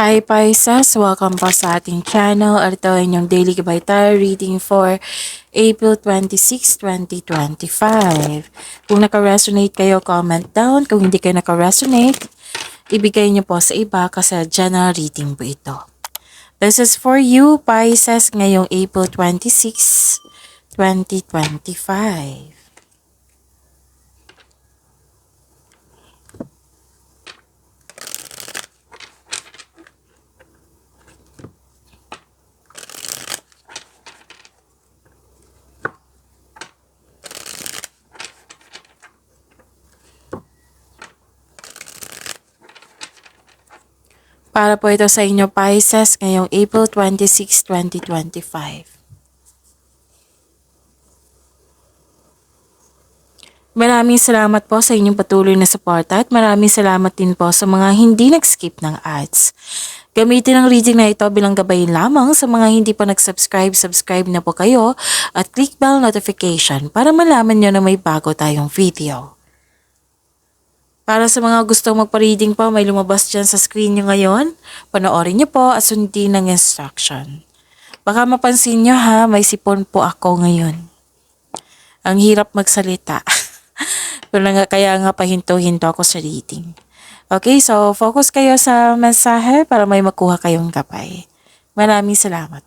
Hi Pisces! Welcome po sa ating channel. Ito ay inyong daily gabay tayo reading for April 26, 2025. Kung naka-resonate kayo, comment down. Kung hindi kayo naka-resonate, ibigay niyo po sa iba kasi general reading po ito. This is for you, Pisces, ngayong April 26, 2025. Para po ito sa inyo, Pisces, ngayong April 26, 2025. Maraming salamat po sa inyong patuloy na suporta at maraming salamat din po sa mga hindi nag-skip ng ads. Gamitin ang reading na ito bilang gabay lamang sa mga hindi pa nag-subscribe, subscribe na po kayo at click bell notification para malaman nyo na may bago tayong video. Para sa mga gustong magpa-reading po, may lumabas dyan sa screen nyo ngayon. Panoorin nyo po at sundin ng instruction. Baka mapansin nyo ha, may sipon po ako ngayon. Ang hirap magsalita. Kaya nga pahinto-hinto ako sa reading. Okay, so focus kayo sa mensahe para may makuha kayong gabay. Maraming salamat.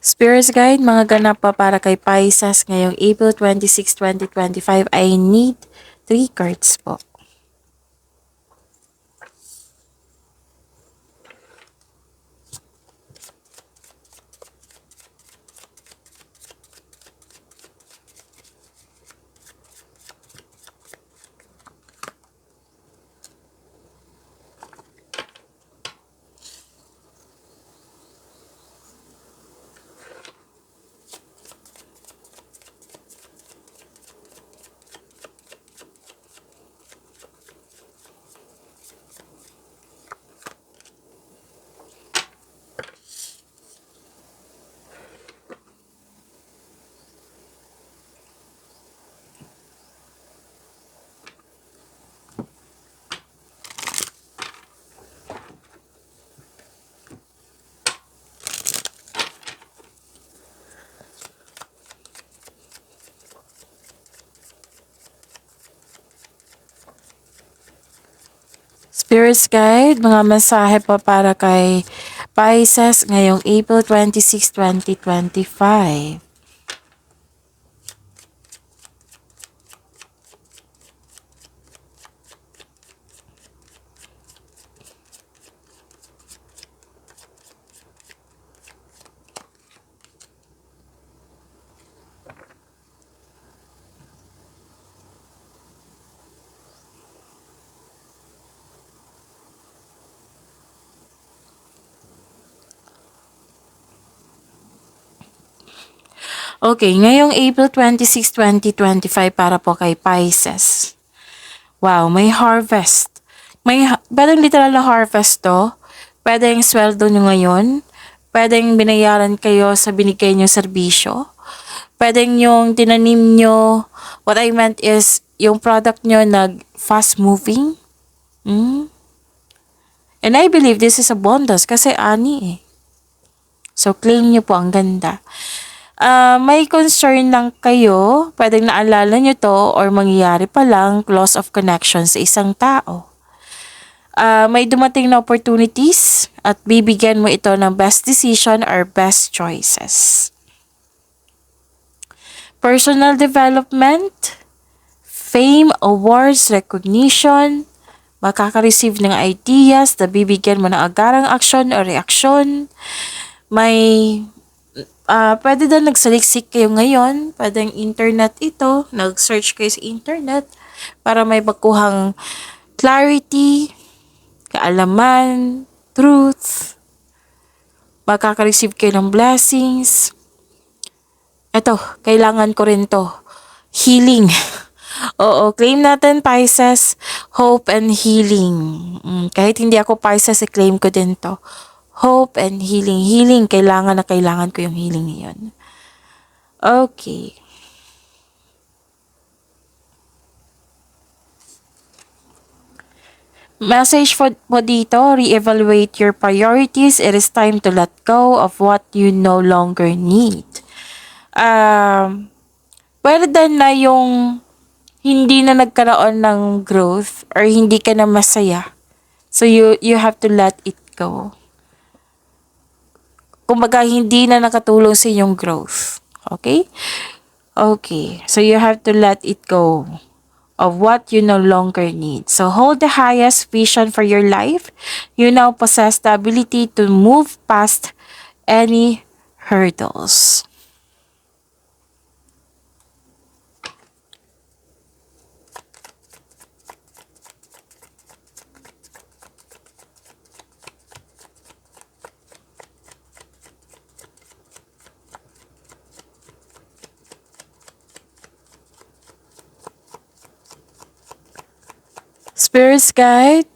Spirits Guide, mga ganap pa para kay Pisces ngayong April 26, 2025. I need 3 cards po. Spirits Guide, mga mensahe po para kay Pisces ngayong April 26, 2025. Okay, ngayong April 26, 2025 para po kay Pisces. Wow, may harvest. Pwedeng literal na harvest to. Pwedeng sweldo nyo ngayon. Pwedeng binayaran kayo sa binigay nyo serbisyo. Pwedeng yung tinanim nyo. What I meant is, yung product nyo fast moving. And I believe this is abundance kasi ani eh. So, claim nyo po, ang ganda. May concern lang kayo, pwedeng naalala nyo to or mangyayari pa lang, loss of connection sa isang tao. May dumating na opportunities at bibigyan mo ito ng best decision or best choices. Personal development, fame, awards, recognition, makaka-receive ng ideas na bibigyan mo ng agarang aksyon o reaksyon. Pwede daw nagsaliksik kayo ngayon, pwedeng internet ito, nag-search kayo sa internet para may bakuhang clarity, kaalaman, truth, makaka-receive kayo ng blessings. Ito, kailangan ko rin to, healing. Oo, claim natin Pisces, hope and healing. Kahit hindi ako Pisces, i-claim ko din to. Hope and healing. Healing, kailangan ko yung healing ngayon. Okay. Message mo dito, reevaluate your priorities. It is time to let go of what you no longer need. Pwede din na yung hindi na nagkaroon ng growth or hindi ka na masaya. So you have to let it go. Kumbaga, hindi na nakatulong sa inyong growth. Okay? Okay. So you have to let it go of what you no longer need. So hold the highest vision for your life. You now possess the ability to move past any hurdles. Spirits guide,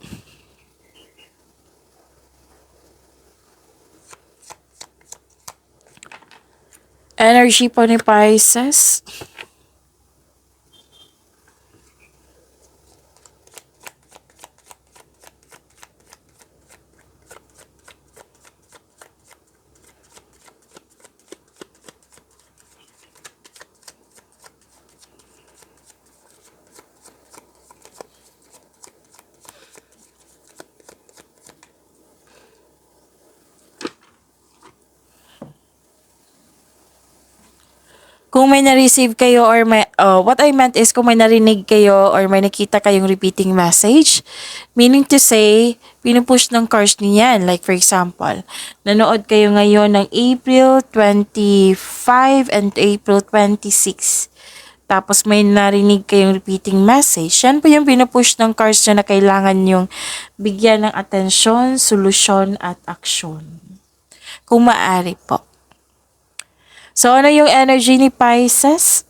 energy po ni Pisces. Kung may na-receive kayo or may, what I meant is kung may narinig kayo or may nakita kayong repeating message, meaning to say, pinupush ng cards niyan. Like for example, nanood kayo ngayon ng April 25 and April 26. Tapos may narinig kayong repeating message. Yan po yung pinupush ng cards niya na kailangan yung bigyan ng atensyon, solusyon at aksyon. Kung maaari po. So, ano yung energy ni Pisces?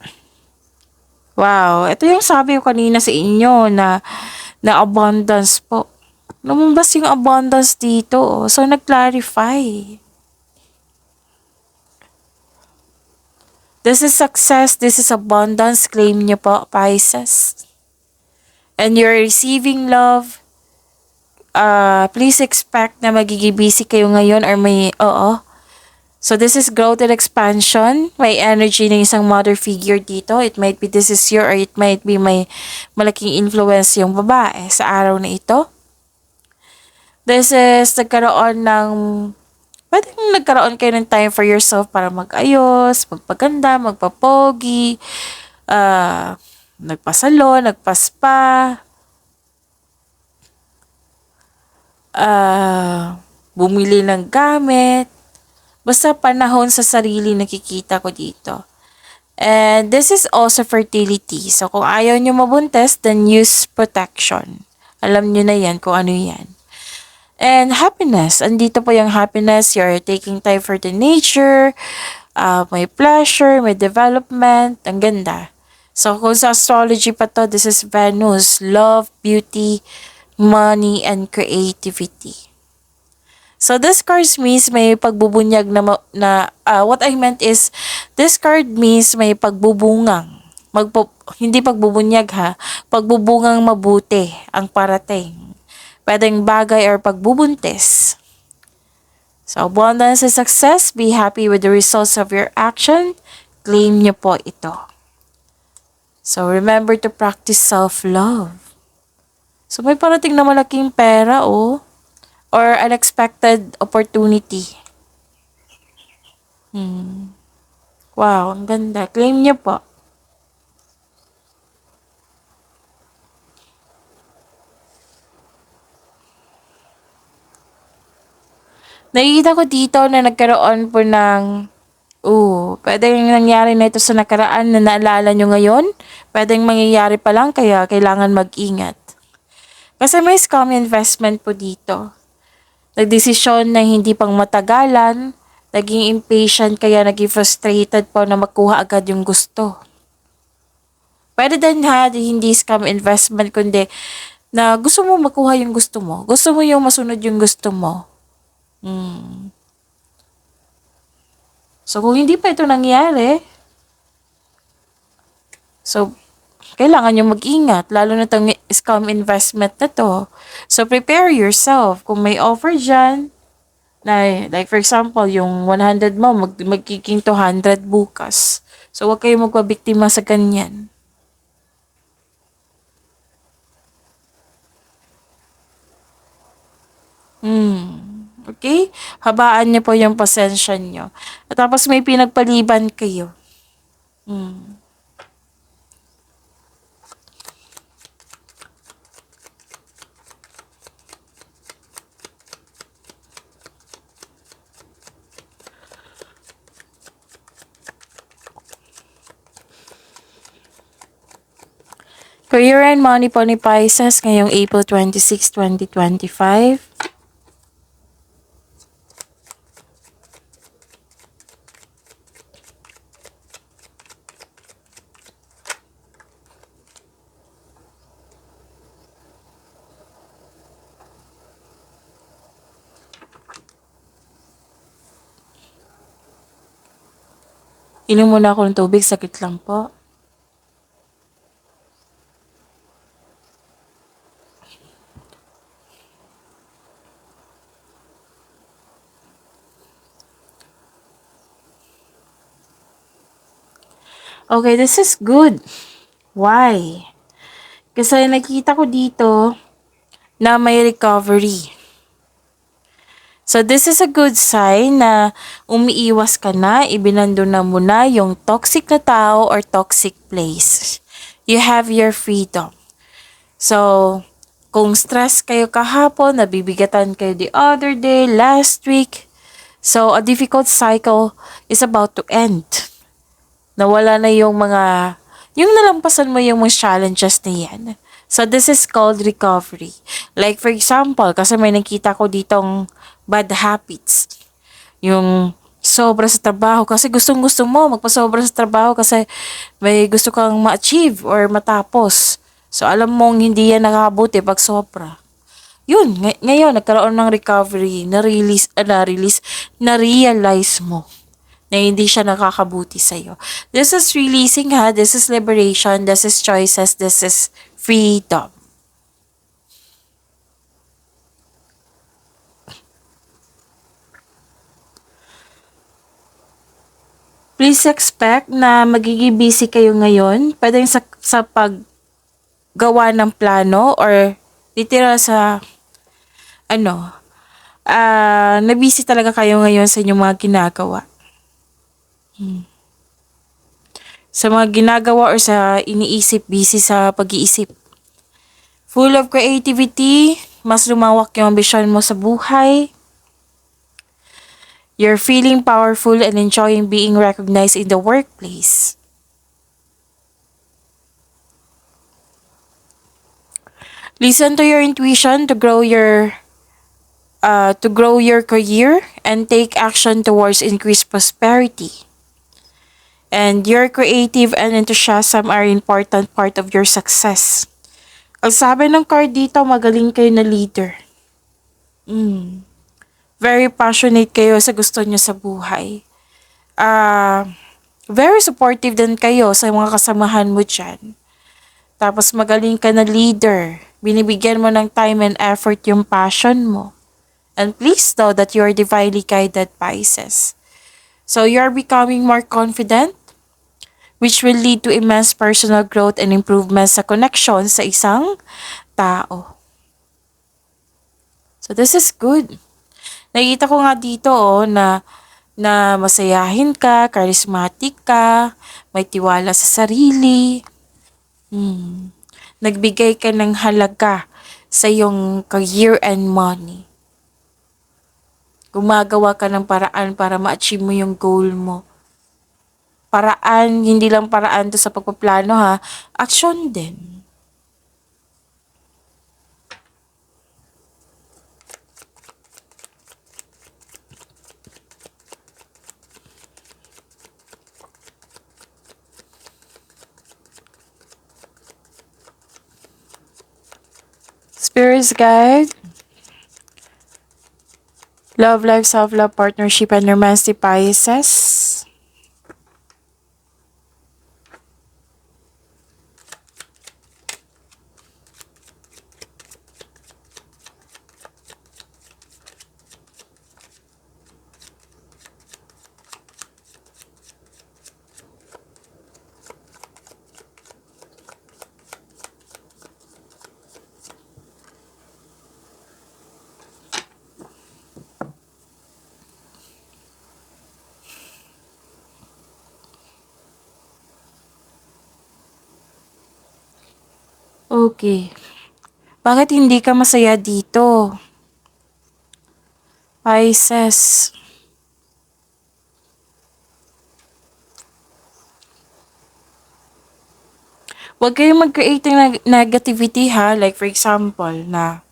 Wow, ito yung sabi ko kanina sa inyo na abundance po. Lumabas yung abundance dito. So, nag-clarify. This is success. This is abundance. Claim niyo po, Pisces. And you're receiving love. Please expect na magiging busy kayo ngayon or may, So, this is growth and expansion. May energy ng isang mother figure dito. It might be this is your or it might be may malaking influence yung babae sa araw na ito. This is pwedeng nagkaroon kayo ng time for yourself para mag-ayos, magpaganda, magpapogi, nagpasalon, nagpaspa, bumili ng gamit. Basta panahon sa sarili nakikita ko dito. And this is also fertility. So, kung ayaw nyo mabuntis, then use protection. Alam nyo na yan kung ano yan. And happiness. Andito po yung happiness. You're taking time for the nature. May pleasure, may development. Ang ganda. So, kung sa astrology pa to, this is Venus. Love, beauty, money, and creativity. So, this card means may pagbubunyag what I meant is, this card means may pagbubungang. Hindi pagbubunyag ha, pagbubungang mabuti ang parating. Pwedeng bagay or pagbubuntis. So, abundance and success, be happy with the results of your action. Claim niyo po ito. So, remember to practice self-love. So, may parating na malaking pera, or unexpected opportunity. Wow, ang ganda. Claim niyo po. Nakikita ko dito na nagkaroon po ng pwedeng nangyari na ito sa nakaraan na naalala nyo ngayon. Pwedeng mangyayari pa lang kaya kailangan mag-ingat. Kasi may scam investment po dito. Nagdesisyon na hindi pang matagalan, naging impatient kaya naging frustrated po na makuha agad yung gusto. Pwede din hindi scam investment kundi na gusto mo makuha yung gusto mo. Gusto mo yung masunod yung gusto mo. So kung hindi pa ito nangyari, So, kailangan nyo mag-ingat, lalo na itong scam investment na to. So, prepare yourself. Kung may offer dyan, na, like for example, yung 100 mo, magiging 200 bukas. So, huwag kayo magpabiktima sa ganyan. Okay? Habaan niyo po yung pasensya niyo. At tapos may pinagpaliban kayo. Career and money po ni Pisces ngayong April 26, 2025. Inom muna ako ng tubig, sakit lang po. Okay, this is good. Why? Kasi nakita ko dito na may recovery. So, this is a good sign na umiiwas ka na, ibinando na mo na yung toxic na tao or toxic place. You have your freedom. So, kung stress kayo kahapon, nabibigatan kayo the other day, last week, so a difficult cycle is about to end. Nawala na yung nalampasan mo yung mga challenges na yan. So, this is called recovery. Like, for example, kasi may nakita ko ditong bad habits. Yung sobra sa trabaho. Kasi gustong-gusto mo magpasobra sa trabaho kasi may gusto kang ma-achieve or matapos. So, alam mong hindi yan nakakabuti pag sobra. Yun, ngayon, nagkaroon ng recovery, na-realize mo na hindi siya nakakabuti sa'yo. This is releasing ha, this is liberation, this is choices, this is freedom. Please expect na magiging busy kayo ngayon. Pwede sa paggawa ng plano or literal sa na-busy talaga kayo ngayon sa inyong mga ginagawa. Sa mga ginagawa or sa iniisip, busy sa pag-iisip. Full of creativity, mas lumawak yung ambisyon mo sa buhay. You're feeling powerful and enjoying being recognized in the workplace. Listen to your intuition to grow your career and take action towards increased prosperity. And your creative and enthusiasm are important part of your success. Ang sabi ng card dito, magaling kayo na leader. Very passionate kayo sa gusto niyo sa buhay. Very supportive din kayo sa mga kasamahan mo dyan. Tapos magaling ka na leader. Binibigyan mo ng time and effort yung passion mo. And please know that you are divinely guided, Pisces. So you are becoming more confident, which will lead to immense personal growth and improvement sa connection sa isang tao. So this is good. Nakita ko nga dito na masayahin ka, charismatic ka, may tiwala sa sarili. Nagbigay ka ng halaga sa iyong career and money. Gumagawa ka ng paraan para ma-achieve mo yung goal mo. Paraan, hindi lang paraan to sa pagpaplano ha, action din. Spirits guide. Love life, self-love, partnership, and romance, Pisces. Okay. Bakit hindi ka masaya dito? Pisces. Huwag kayong mag-create ng negativity ha. Like for example, na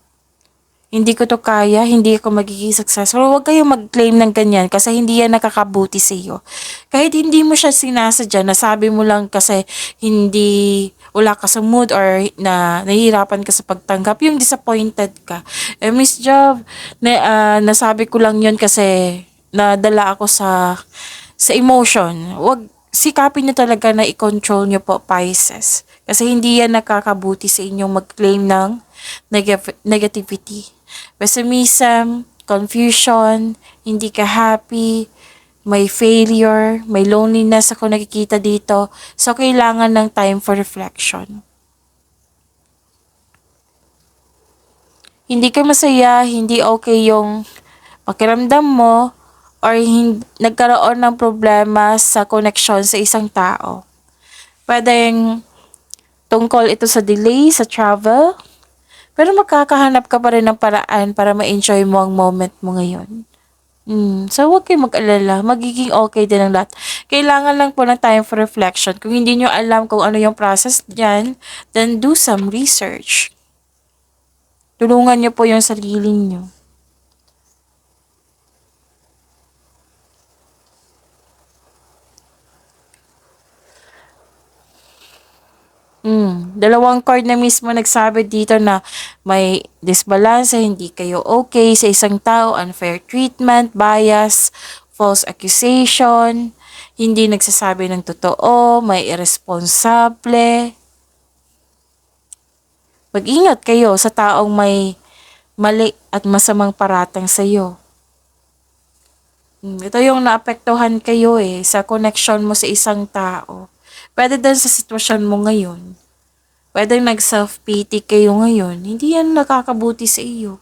hindi ko to kaya, hindi ako magiging successful. Huwag kayong mag-claim ng ganyan kasi hindi yan nakakabuti sa iyo. Kahit hindi mo siya sinasadya, nasabi mo lang kasi wala ka sa mood or na nahihirapan ka sa pagtanggap, yung disappointed ka. Miss Job, nasabi ko lang yun kasi nadala ako sa emotion. Huwag sikapin niyo talaga na i-control niyo po, Pisces. Kasi hindi yan nakakabuti sa inyong mag-claim ng negativity. Pessimism, confusion, hindi ka happy, may failure, may loneliness ako nakikita dito. So, kailangan ng time for reflection. Hindi ka masaya, hindi okay yung pakiramdam mo, or nagkaroon ng problema sa connection sa isang tao. Pwedeng tungkol ito sa delay sa travel, pero makakahanap ka pa rin ng paraan para ma-enjoy mo ang moment mo ngayon. So, huwag kayong mag-alala. Magiging okay din ang lahat. Kailangan lang po ng time for reflection. Kung hindi nyo alam kung ano yung process dyan, then do some research. Tulungan nyo po yung sarili nyo. Dalawang card na mismo nagsabi dito na may disbalance, hindi kayo okay sa isang tao, unfair treatment, bias, false accusation, hindi nagsasabi ng totoo, may irresponsable. Mag-ingat kayo sa taong may mali at masamang paratang sa iyo. Ito yung naapektuhan kayo sa connection mo sa isang tao. Pwede din sa sitwasyon mo ngayon. Pwede nag-self-pity kayo ngayon. Hindi yan nakakabuti sa iyo.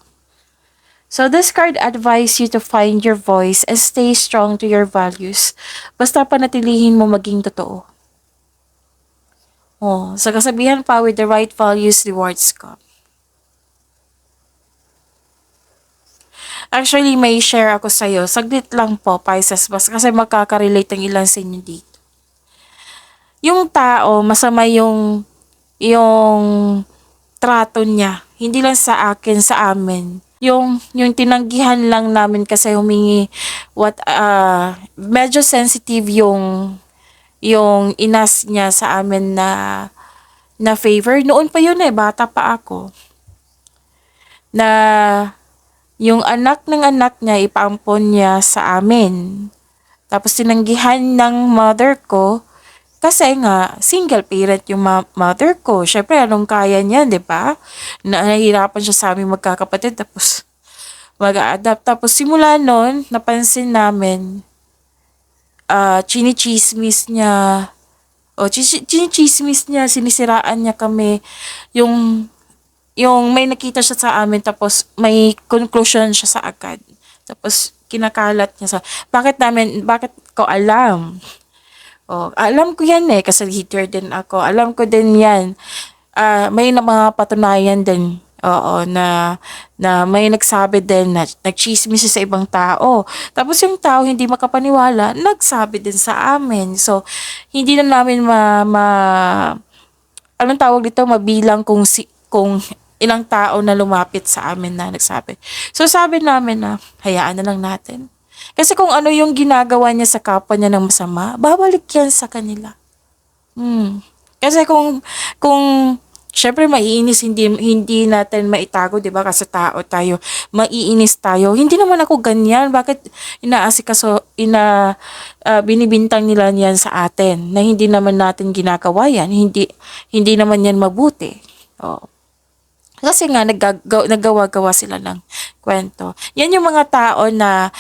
So this card advise you to find your voice and stay strong to your values. Basta panatilihin mo maging totoo. Sa kasabihan pa, with the right values, rewards come. Actually, may share ako sa'yo. Saglit lang po, Pisces, kasi magkaka-relate ang ilan sa inyo dito. Yung tao, masama yung trato niya. Hindi lang sa akin, sa amin. Yung tinanggihan lang namin kasi humingi medyo sensitive yung inas niya sa amin na favor. Noon pa yun bata pa ako. Na yung anak ng anak niya ipaampon niya sa amin. Tapos tinanggihan ng mother ko kasi nga, single parent yung mother ko. Syempre, anong kaya niya, di ba? Nahihirapan siya sa aming magkakapatid, tapos mag-a-adapt. Tapos simula nun, napansin namin, chinichismis niya, chinichismis niya, sinisiraan niya kami, yung, yung may nakita siya sa amin, tapos may conclusion siya sa agad. Tapos, kinakalat niya bakit ko alam? Alam ko yan kasi leader din ako. Alam ko din yan. May mga patunayan din. Na may nagsabi din na nagchismis siya sa ibang tao. Tapos yung tao hindi makapaniwala, nagsabi din sa amin. So, hindi na namin anong tawag dito, mabilang kung ilang tao na lumapit sa amin na nagsabi. So, sabi namin na, hayaan na lang natin. Kasi kung ano yung ginagawa niya sa kapwa niya ng masama, babalik yan sa kanila. Kasi kung syempre maiinis, hindi natin maitago, 'di ba? Kasi tao tayo, maiinis tayo. Hindi naman ako ganyan. Bakit binibintang nila niyan sa atin na hindi naman natin ginagawa yan. Hindi naman yan mabuti. Kasi nga naggawa-gawa sila ng kwento. Yan yung mga tao na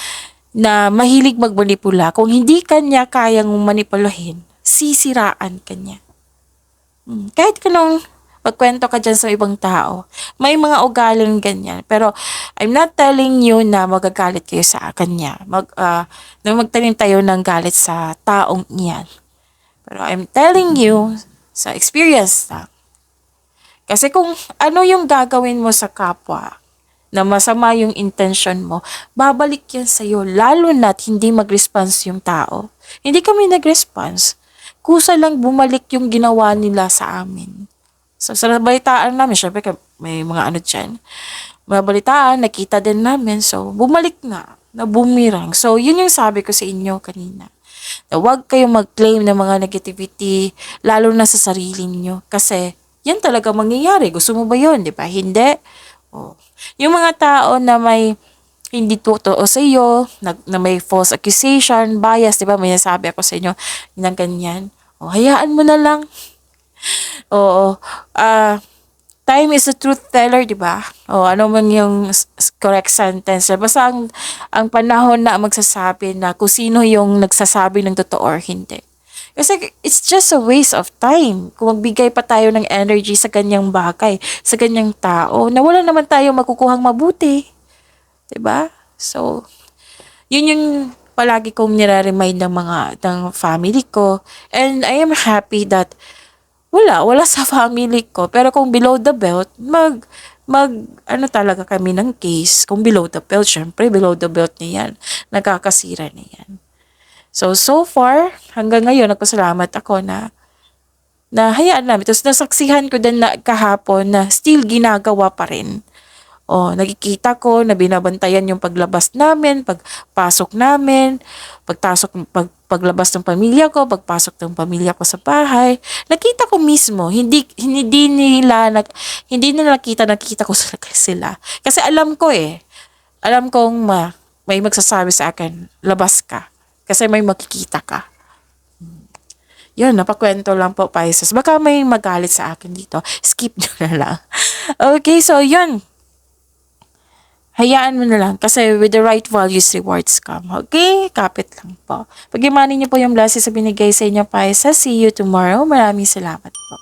mahilig magmanipula. Kung hindi kanya kayang manipulahin, sisiraan kanya. Kahit kanong magkwento ka dyan sa ibang tao, may mga ugaling ganyan. Pero I'm not telling you na magagalit kayo sa kanya. Na magtanim tayo ng galit sa taong iyan. Pero I'm telling you sa experience na Kasi kung ano yung gagawin mo sa kapwa, na masama yung intention mo, babalik yan sa'yo, lalo na't hindi mag-response yung tao. Hindi kami nag-response. Kusa lang bumalik yung ginawa nila sa amin. So, sa balitaan namin, syempre may mga ano dyan, mga balitaan, nakita din namin, so bumalik na bumirang. So, yun yung sabi ko sa inyo kanina. Na huwag kayong mag-claim ng mga negativity, lalo na sa sarili niyo. Kasi, yan talaga mangyayari. Gusto mo ba yun, di ba? Hindi. Oh. Yung mga tao na may hindi totoo sa iyo, na may false accusation, bias, di ba? May nasabi ako sa inyo ng ganyan. O, hayaan mo na lang. Oo. Time is a truth teller, di ba? O, ano man yung correct sentence. Basta ang panahon na magsasabi na kung sino yung nagsasabi ng totoo or hindi. Kasi it's just a waste of time kung magbigay pa tayo ng energy sa ganyang bagay, sa ganyang tao, na wala naman tayo makukuhang mabuti. 'Di ba? So, yun yung palagi kong nire-remind ng family ko. And I am happy that wala sa family ko. Pero kung below the belt, ano talaga kami ng case. Kung below the belt, syempre below the belt niyan. Nagkakasira niyan. So far, hanggang ngayon, nagpasalamat ako na hayaan namin. Tapos nasaksihan ko din na kahapon na still ginagawa pa rin. O, nakikita ko na binabantayan yung paglabas namin, pagpasok namin, paglabas ng pamilya ko, pagpasok ng pamilya ko sa bahay. Nakita ko mismo, hindi nila nakita ko sila. Kasi alam ko alam kong may magsasabi sa akin, labas ka. Kasi may makikita ka. Yun, napakwento lang po, Pisces. Baka may magalit sa akin dito. Skip nyo na lang. Okay, so yun. Hayaan mo na lang. Kasi with the right values, rewards come. Okay? Kapit lang po. Pag-imanin niyo po yung blessings sa binigay sa inyo, Pisces. See you tomorrow. Maraming salamat po.